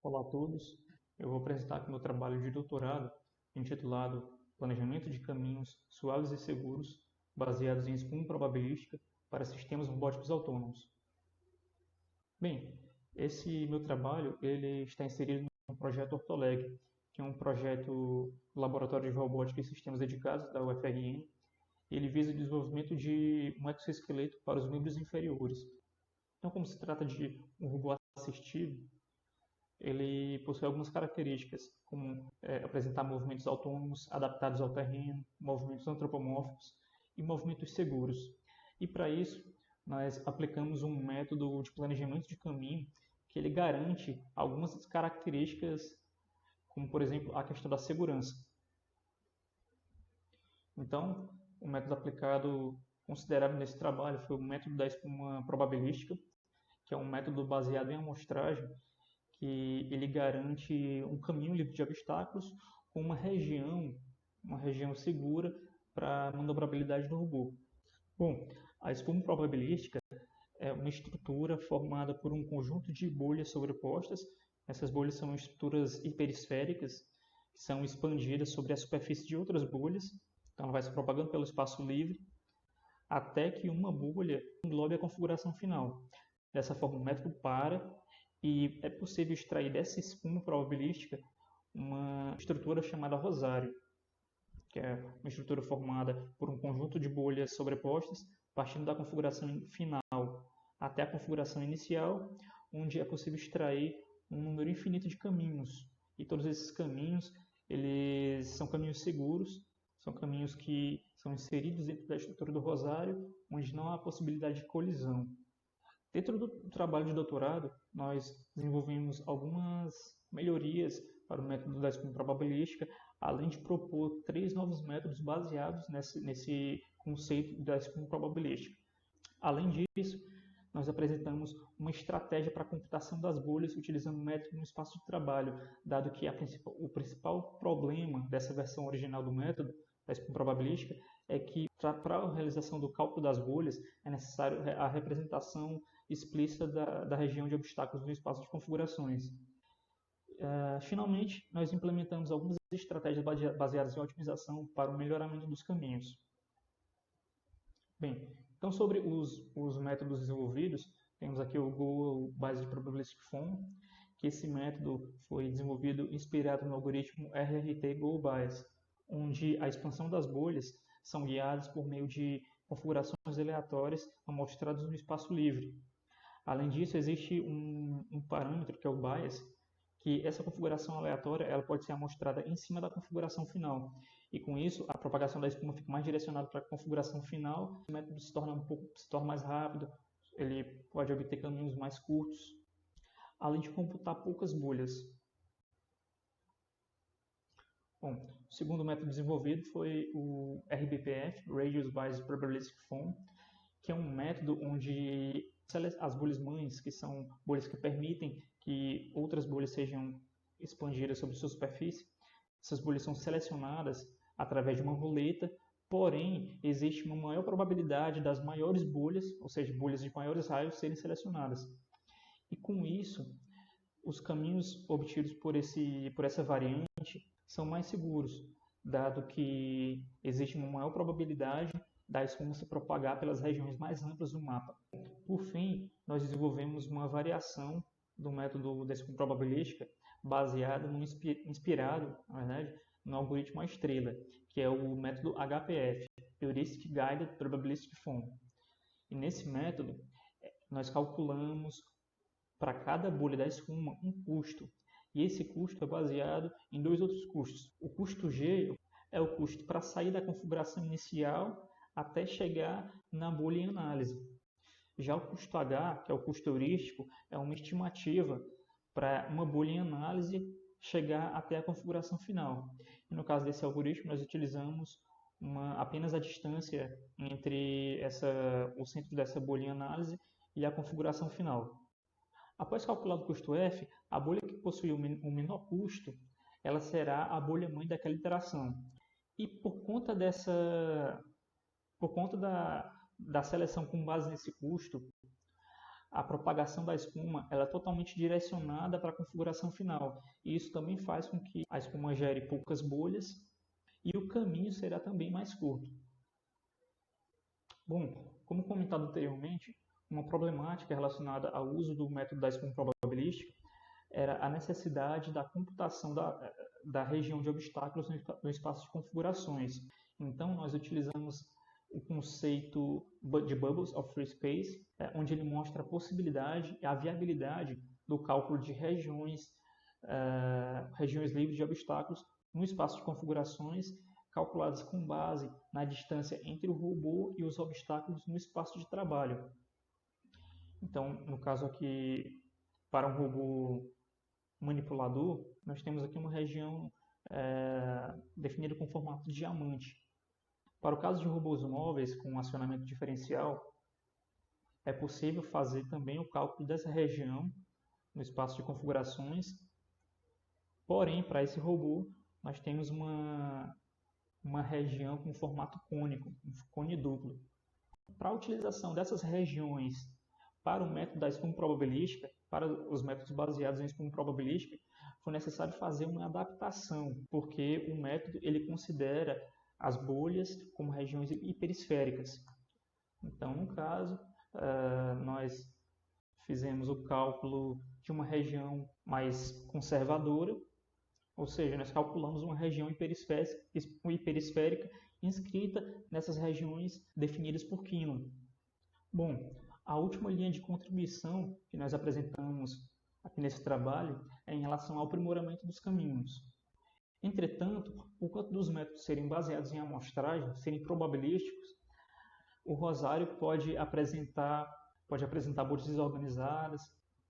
Olá a todos. Eu vou apresentar aqui meu trabalho de doutorado intitulado Planejamento de Caminhos Suaves e Seguros baseados em espuma probabilística para sistemas robóticos autônomos. Bem, esse meu trabalho ele está inserido no projeto Ortoleg, que é um projeto do Laboratório de Robótica e Sistemas Dedicados da UFRN. Ele visa o desenvolvimento de um exoesqueleto para os membros inferiores. Então, como se trata de um robô assistivo, ele possui algumas características, como apresentar movimentos autônomos, adaptados ao terreno, movimentos antropomórficos e movimentos seguros. E para isso, nós aplicamos um método de planejamento de caminho que ele garante algumas características, como por exemplo a questão da segurança. Então, o método aplicado considerado nesse trabalho foi o método da espuma probabilística, que é um método baseado em amostragem que ele garante um caminho livre de obstáculos com uma região segura para a manobrabilidade do robô. Bom, a espuma probabilística é uma estrutura formada por um conjunto de bolhas sobrepostas. Essas bolhas são estruturas hiperesféricas que são expandidas sobre a superfície de outras bolhas. Então ela vai se propagando pelo espaço livre até que uma bolha englobe a configuração final. Dessa forma, o método para e é possível extrair dessa espuma probabilística uma estrutura chamada rosário, que é uma estrutura formada por um conjunto de bolhas sobrepostas, partindo da configuração final até a configuração inicial, onde é possível extrair um número infinito de caminhos. E todos esses caminhos, eles são caminhos seguros, são caminhos que são inseridos dentro da estrutura do rosário, onde não há possibilidade de colisão. Dentro do trabalho de doutorado, nós desenvolvemos algumas melhorias para o método da espuma probabilística, além de propor 3 novos métodos baseados nesse conceito da espuma probabilística. Além disso, nós apresentamos uma estratégia para a computação das bolhas utilizando o método no espaço de trabalho, dado que o principal problema dessa versão original do método da espuma probabilística é que para a realização do cálculo das bolhas é necessário a representação explícita da região de obstáculos no espaço de configurações. Finalmente, nós implementamos algumas estratégias baseadas em otimização para o melhoramento dos caminhos. Bem, então sobre os métodos desenvolvidos, temos aqui o Goal Based Probabilistic Form, que esse método foi desenvolvido inspirado no algoritmo RRT Goal Bias, onde a expansão das bolhas são guiadas por meio de configurações aleatórias amostradas no espaço livre. Além disso, existe um parâmetro, que é o bias, que essa configuração aleatória ela pode ser amostrada em cima da configuração final. E com isso, a propagação da espuma fica mais direcionada para a configuração final, o método se torna mais rápido, ele pode obter caminhos mais curtos, além de computar poucas bolhas. Bom, o segundo método desenvolvido foi o RBPF, Radius Based Probabilistic Form, que é um método onde as bolhas mães, que são bolhas que permitem que outras bolhas sejam expandidas sobre sua superfície, essas bolhas são selecionadas através de uma roleta, porém existe uma maior probabilidade das maiores bolhas, ou seja, bolhas de maiores raios, serem selecionadas. E com isso, os caminhos obtidos por essa variante são mais seguros, dado que existe uma maior probabilidade da espuma se propagar pelas regiões mais amplas do mapa. Por fim, nós desenvolvemos uma variação do método da espuma probabilística baseado inspirado, na verdade, no algoritmo estrela, que é o método HPF, Heuristic Guided Probabilistic Form. E nesse método, nós calculamos para cada bolha da espuma um custo, e esse custo é baseado em 2 outros custos. O custo G é o custo para sair da configuração inicial até chegar na bolha em análise. Já o custo H, que é o custo heurístico, é uma estimativa para uma bolha em análise chegar até a configuração final. E no caso desse algoritmo, nós utilizamos apenas a distância entre o centro dessa bolha em análise e a configuração final. Após calcular o custo F, a bolha que possui o menor custo, ela será a bolha mãe daquela iteração. E por conta da seleção com base nesse custo, a propagação da espuma ela é totalmente direcionada para a configuração final. E isso também faz com que a espuma gere poucas bolhas e o caminho será também mais curto. Bom, como comentado anteriormente, uma problemática relacionada ao uso do método da espuma probabilística era a necessidade da computação da região de obstáculos no espaço de configurações. Então, nós utilizamos o conceito de Bubbles of Free Space, onde ele mostra a possibilidade e a viabilidade do cálculo de regiões livres de obstáculos no espaço de configurações, calculadas com base na distância entre o robô e os obstáculos no espaço de trabalho. Então, no caso aqui, para um robô manipulador, nós temos aqui uma região definida com formato de diamante. Para o caso de robôs móveis com acionamento diferencial, é possível fazer também o cálculo dessa região no espaço de configurações. Porém, para esse robô, nós temos uma região com formato cônico, um cone duplo. Para a utilização dessas regiões para o método da espuma probabilística, para os métodos baseados em espuma probabilística, foi necessário fazer uma adaptação, porque o método ele considera as bolhas como regiões hiperesféricas. Então, no caso, nós fizemos o cálculo de uma região mais conservadora, ou seja, nós calculamos uma região hiperesférica inscrita nessas regiões definidas por Quinlan. Bom, a última linha de contribuição que nós apresentamos aqui nesse trabalho é em relação ao aprimoramento dos caminhos. Entretanto, por conta dos métodos serem baseados em amostragem, serem probabilísticos, o rosário pode apresentar bolhas desorganizadas,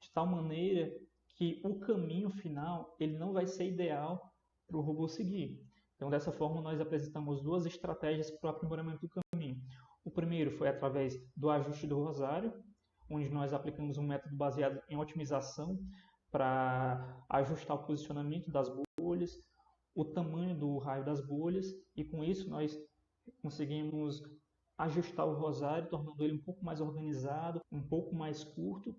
de tal maneira que o caminho final ele não vai ser ideal para o robô seguir. Então, dessa forma, nós apresentamos duas estratégias para o aprimoramento do caminho. O primeiro foi através do ajuste do rosário, onde nós aplicamos um método baseado em otimização para ajustar o posicionamento das bolhas, o tamanho do raio das bolhas, e com isso nós conseguimos ajustar o rosário, tornando ele um pouco mais organizado, um pouco mais curto.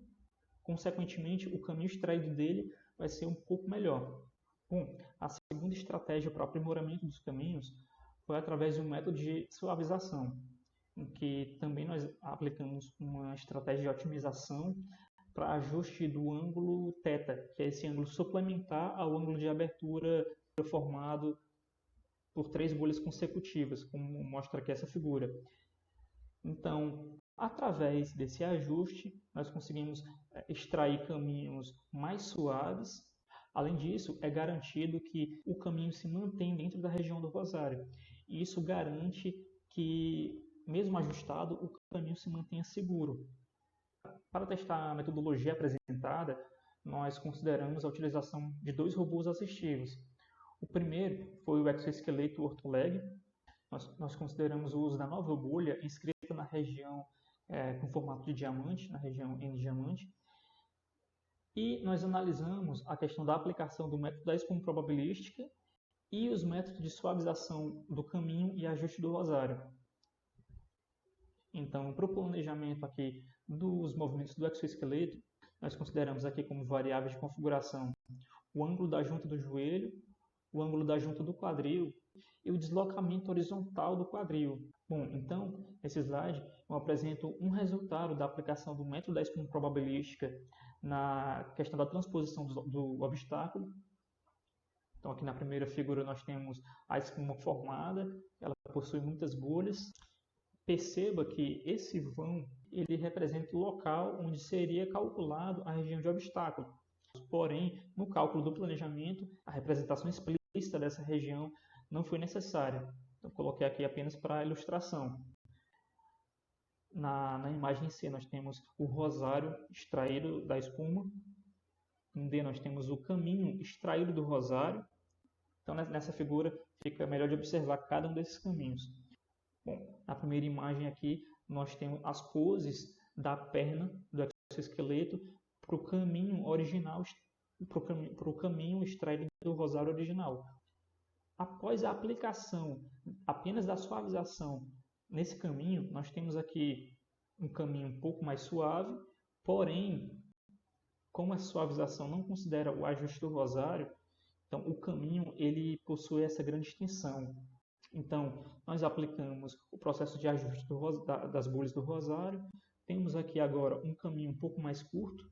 Consequentemente, o caminho extraído dele vai ser um pouco melhor. Bom, a segunda estratégia para o aprimoramento dos caminhos foi através de um método de suavização, em que também nós aplicamos uma estratégia de otimização para ajuste do ângulo θ, que é esse ângulo suplementar ao ângulo de abertura formado por 3 bolhas consecutivas, como mostra aqui essa figura. Então, através desse ajuste, nós conseguimos extrair caminhos mais suaves. Além disso, é garantido que o caminho se mantém dentro da região do rosário. E isso garante que, mesmo ajustado, o caminho se mantenha seguro. Para testar a metodologia apresentada, nós consideramos a utilização de 2 robôs assistivos. O primeiro foi o exoesqueleto Ortholeg. Nós consideramos o uso da nova bolha inscrita na região com formato de diamante, na região N diamante. E nós analisamos a questão da aplicação do método da espuma probabilística e os métodos de suavização do caminho e ajuste do rosário. Então, para o planejamento aqui dos movimentos do exoesqueleto, nós consideramos aqui como variáveis de configuração o ângulo da junta do joelho, o ângulo da junta do quadril e o deslocamento horizontal do quadril. Bom, então, nesse slide eu apresento um resultado da aplicação do método da espuma probabilística na questão da transposição do obstáculo. Então, aqui na primeira figura nós temos a espuma formada, ela possui muitas bolhas. Perceba que esse vão ele representa o local onde seria calculado a região de obstáculo. Porém, no cálculo do planejamento, a representação explícita dessa região não foi necessária. Então, coloquei aqui apenas para ilustração. Na imagem C, nós temos o rosário extraído da espuma. Em D, nós temos o caminho extraído do rosário. Então, nessa figura, fica melhor de observar cada um desses caminhos. Bom, na primeira imagem aqui, nós temos as poses da perna do exoesqueleto para o caminho original, para o caminho extraído do rosário original. Após a aplicação apenas da suavização nesse caminho, nós temos aqui um caminho um pouco mais suave, Porém, como a suavização não considera o ajuste do rosário, então o caminho ele possui essa grande extensão. Então, nós aplicamos o processo de ajuste das bolhas do rosário, temos aqui agora um caminho um pouco mais curto,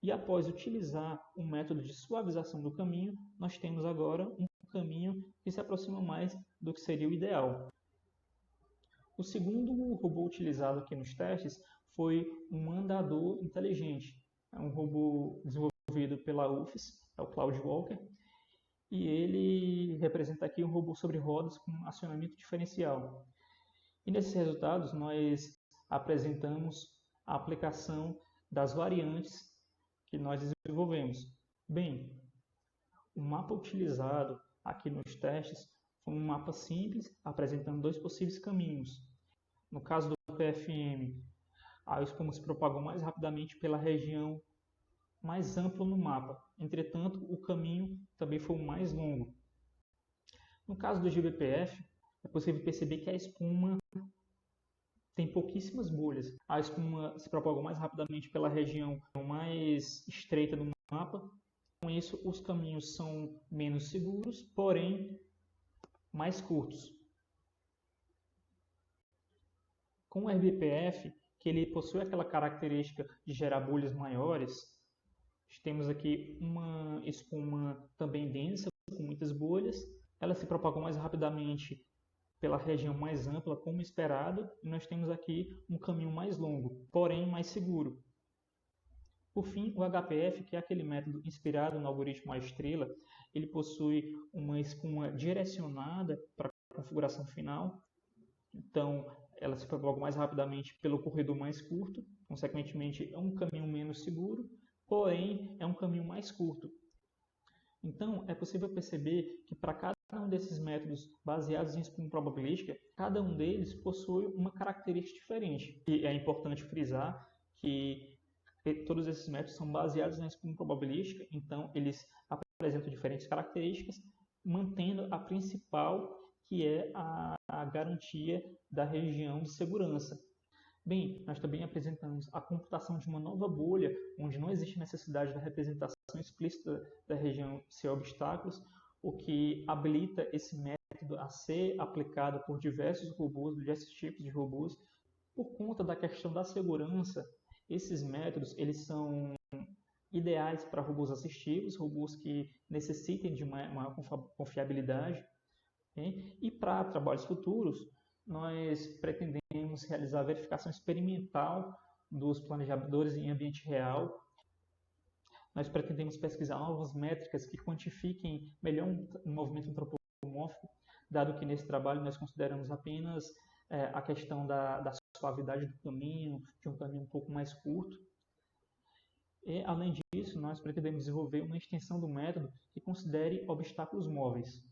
e após utilizar o método de suavização do caminho, nós temos agora um caminho que se aproxima mais do que seria o ideal. O segundo robô utilizado aqui nos testes foi um andador inteligente. É um robô desenvolvido pela UFES, é o Cloud Walker, e ele representa aqui um robô sobre rodas com acionamento diferencial. E nesses resultados nós apresentamos a aplicação das variantes que nós desenvolvemos. Bem, o mapa utilizado aqui nos testes foi um mapa simples, apresentando dois possíveis caminhos. No caso do PFM, a espuma se propagou mais rapidamente pela região mais ampla no mapa. Entretanto, o caminho também foi o mais longo. No caso do GBPF, é possível perceber que a espuma tem pouquíssimas bolhas. A espuma se propagou mais rapidamente pela região mais estreita do mapa. Com isso, os caminhos são menos seguros, porém mais curtos. Com o RBPF, que ele possui aquela característica de gerar bolhas maiores, temos aqui uma espuma também densa, com muitas bolhas. Ela se propagou mais rapidamente pela região mais ampla, como esperado, e nós temos aqui um caminho mais longo, porém mais seguro. Por fim, o HPF, que é aquele método inspirado no algoritmo A-estrela, ele possui uma espuma direcionada para a configuração final. Então, ela se propaga mais rapidamente pelo corredor mais curto, consequentemente é um caminho menos seguro, porém é um caminho mais curto. Então, é possível perceber que para cada um desses métodos baseados em espuma probabilística, cada um deles possui uma característica diferente. E é importante frisar que todos esses métodos são baseados na espuma probabilística, então eles apresentam diferentes características, mantendo a principal, que é a garantia da região de segurança. Bem, nós também apresentamos a computação de uma nova bolha, onde não existe necessidade da representação explícita da região sem obstáculos, o que habilita esse método a ser aplicado por diversos robôs, diversos tipos de robôs. Por conta da questão da segurança, esses métodos eles são ideais para robôs assistivos, robôs que necessitem de maior confiabilidade. E para trabalhos futuros, nós pretendemos realizar a verificação experimental dos planejadores em ambiente real. Nós pretendemos pesquisar novas métricas que quantifiquem melhor um movimento antropomórfico, dado que nesse trabalho nós consideramos apenas a questão da suavidade do caminho, de um caminho um pouco mais curto. E, além disso, nós pretendemos desenvolver uma extensão do método que considere obstáculos móveis.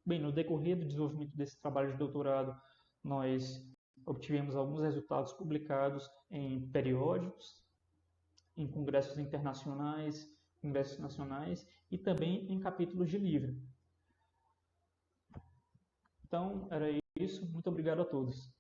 Bem, no decorrer do desenvolvimento desse trabalho de doutorado, nós obtivemos alguns resultados publicados em periódicos, em congressos internacionais, congressos nacionais e também em capítulos de livro. Então, era isso. Muito obrigado a todos.